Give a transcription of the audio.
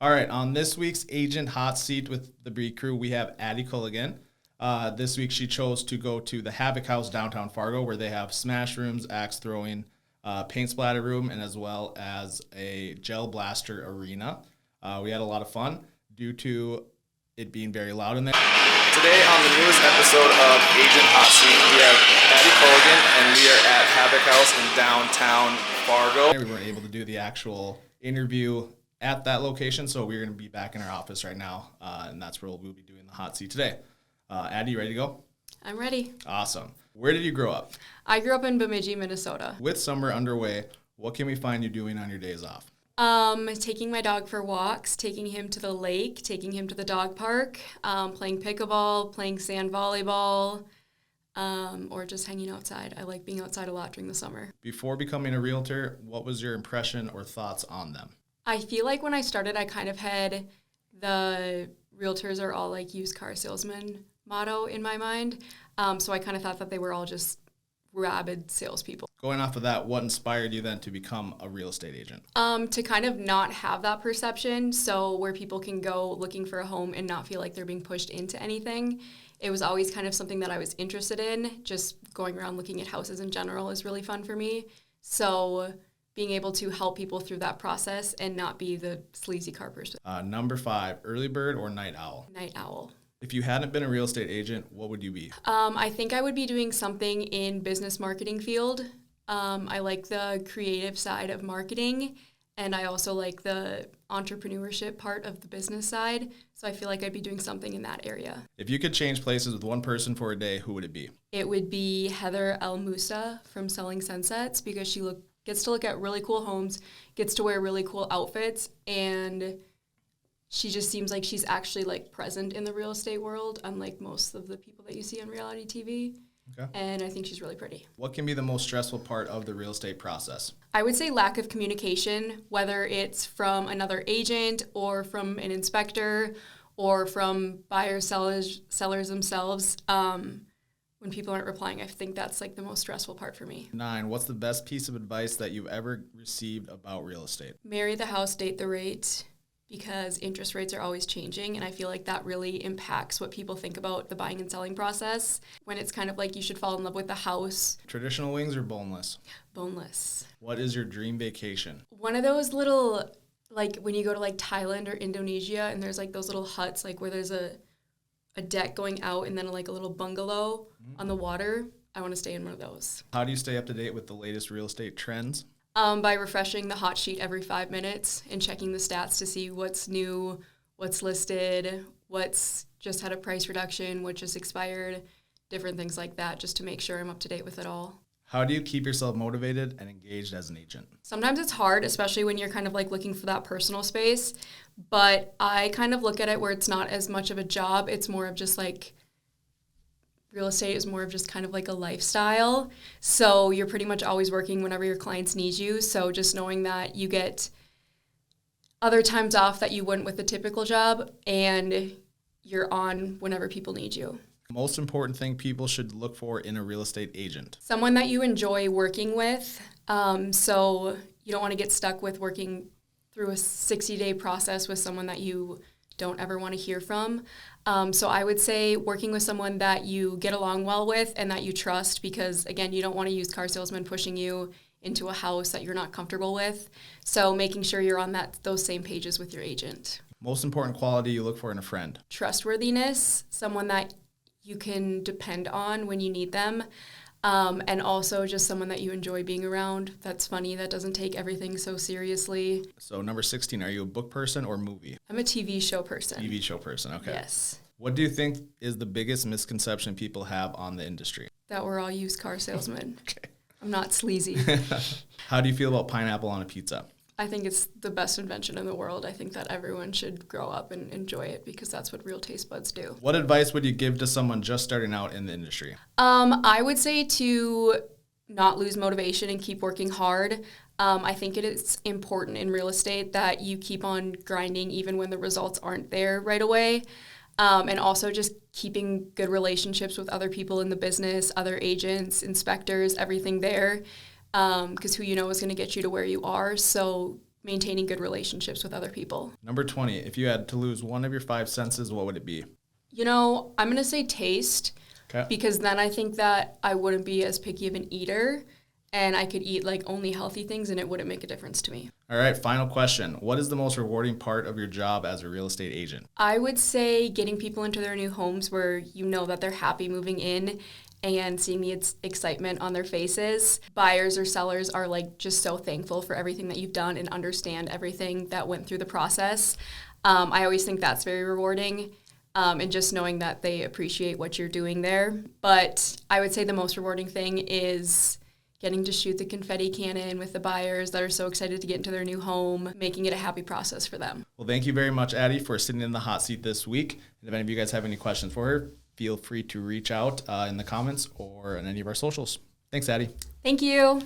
All right, on this week's Agent Hot Seat with the Bcrew, we have Addie Colligan. This week she chose to go to the Havok House, Downtown Fargo, where they have smash rooms, axe throwing, paint splatter room, and as well as a gel blaster arena. We had a lot of fun due to it being very loud in there. Today on the newest episode of Agent Hot Seat, we have Addie Colligan, and we are at Havok House in Downtown Fargo. We weren't able to do the actual interview at that location, so we're going to be back in our office right now, and that's where we'll be doing the hot seat today. Addie, you ready to go? I'm ready. Awesome. Where did you grow up? I grew up in Bemidji, Minnesota. With summer underway, what can we find you doing on your days off? Taking my dog for walks, taking him to the lake, taking him to the dog park, playing pickleball, playing sand volleyball, or just hanging outside. I like being outside a lot during the summer. Before becoming a realtor, what was your impression or thoughts on them? I feel like when I started, I kind of had the realtors are all like used car salesman motto in my mind. So I kind of thought that they were all just rabid salespeople. Going off of that, what inspired you then to become a real estate agent? To kind of not have that perception, so where people can go looking for a home and not feel like they're being pushed into anything. It was always kind of something that I was interested in. Just going around looking at houses in general is really fun for me. So being able to help people through that process and not be the sleazy car person. Number 5, early bird or night owl? Night owl. If you hadn't been a real estate agent, what would you be? I think I would be doing something in business marketing field. I like the creative side of marketing, and I also like the entrepreneurship part of the business side. So I feel like I'd be doing something in that area. If you could change places with one person for a day, who would it be? It would be Heather El Moussa from Selling Sunsets, because she gets to look at really cool homes, gets to wear really cool outfits, and she just seems like she's actually like present in the real estate world, unlike most of the people that you see on reality TV. Okay. And I think she's really pretty. What can be the most stressful part of the real estate process? I would say lack of communication, whether it's from another agent or from an inspector or from buyers, sellers themselves. When people aren't replying, I think that's like the most stressful part for me. 9, what's the best piece of advice that you've ever received about real estate? Marry the house, date the rate, because interest rates are always changing, and I feel like that really impacts what people think about the buying and selling process, when it's kind of like you should fall in love with the house. Traditional wings or boneless? Boneless. What is your dream vacation? One of those little, like when you go to like Thailand or Indonesia, and there's like those little huts, like where there's a deck going out and then like a little bungalow on the water. I want to stay in one of those. How do you stay up to date with the latest real estate trends? By refreshing the hot sheet every 5 minutes and checking the stats to see what's new, what's listed, what's just had a price reduction, what just expired, different things like that, just to make sure I'm up to date with it all. How do you keep yourself motivated and engaged as an agent? Sometimes it's hard, especially when you're kind of like looking for that personal space, but I kind of look at it where it's not as much of a job. It's more of just like, real estate is more of just kind of like a lifestyle. So you're pretty much always working whenever your clients need you. So just knowing that you get other times off that you wouldn't with a typical job, and you're on whenever people need you. Most important thing people should look for in a real estate agent? Someone that you enjoy working with. So you don't want to get stuck with working through a 60-day process with someone that you don't ever want to hear from. So I would say working with someone that you get along well with and that you trust, because again, you don't want to use car salesmen pushing you into a house that you're not comfortable with. So making sure you're on those same pages with your agent. Most important quality you look for in a friend? Trustworthiness, someone that you can depend on when you need them. And also just someone that you enjoy being around, that's funny, that doesn't take everything so seriously. So number 16, are you a book person or movie? I'm a TV show person. TV show person, okay. Yes. What do you think is the biggest misconception people have on the industry? That we're all used car salesmen. Okay. I'm not sleazy. How do you feel about pineapple on a pizza? I think it's the best invention in the world. I think that everyone should grow up and enjoy it, because that's what real taste buds do. What advice would you give to someone just starting out in the industry? I would say to not lose motivation and keep working hard. I think it is important in real estate that you keep on grinding even when the results aren't there right away. And also just keeping good relationships with other people in the business, other agents, inspectors, everything there. Because who you know is going to get you to where you are. So maintaining good relationships with other people. Number 20, if you had to lose one of your 5 senses, what would it be? You know, I'm going to say taste, Okay. because then I think that I wouldn't be as picky of an eater, and I could eat like only healthy things and it wouldn't make a difference to me. All right, final question. What is the most rewarding part of your job as a real estate agent? I would say getting people into their new homes where you know that they're happy moving in and seeing the excitement on their faces. Buyers or sellers are like just so thankful for everything that you've done and understand everything that went through the process. I always think that's very rewarding. And just knowing that they appreciate what you're doing there. But I would say the most rewarding thing is getting to shoot the confetti cannon with the buyers that are so excited to get into their new home, making it a happy process for them. Well, thank you very much, Addie, for sitting in the hot seat this week. And if any of you guys have any questions for her, feel free to reach out in the comments or on any of our socials. Thanks, Addie. Thank you.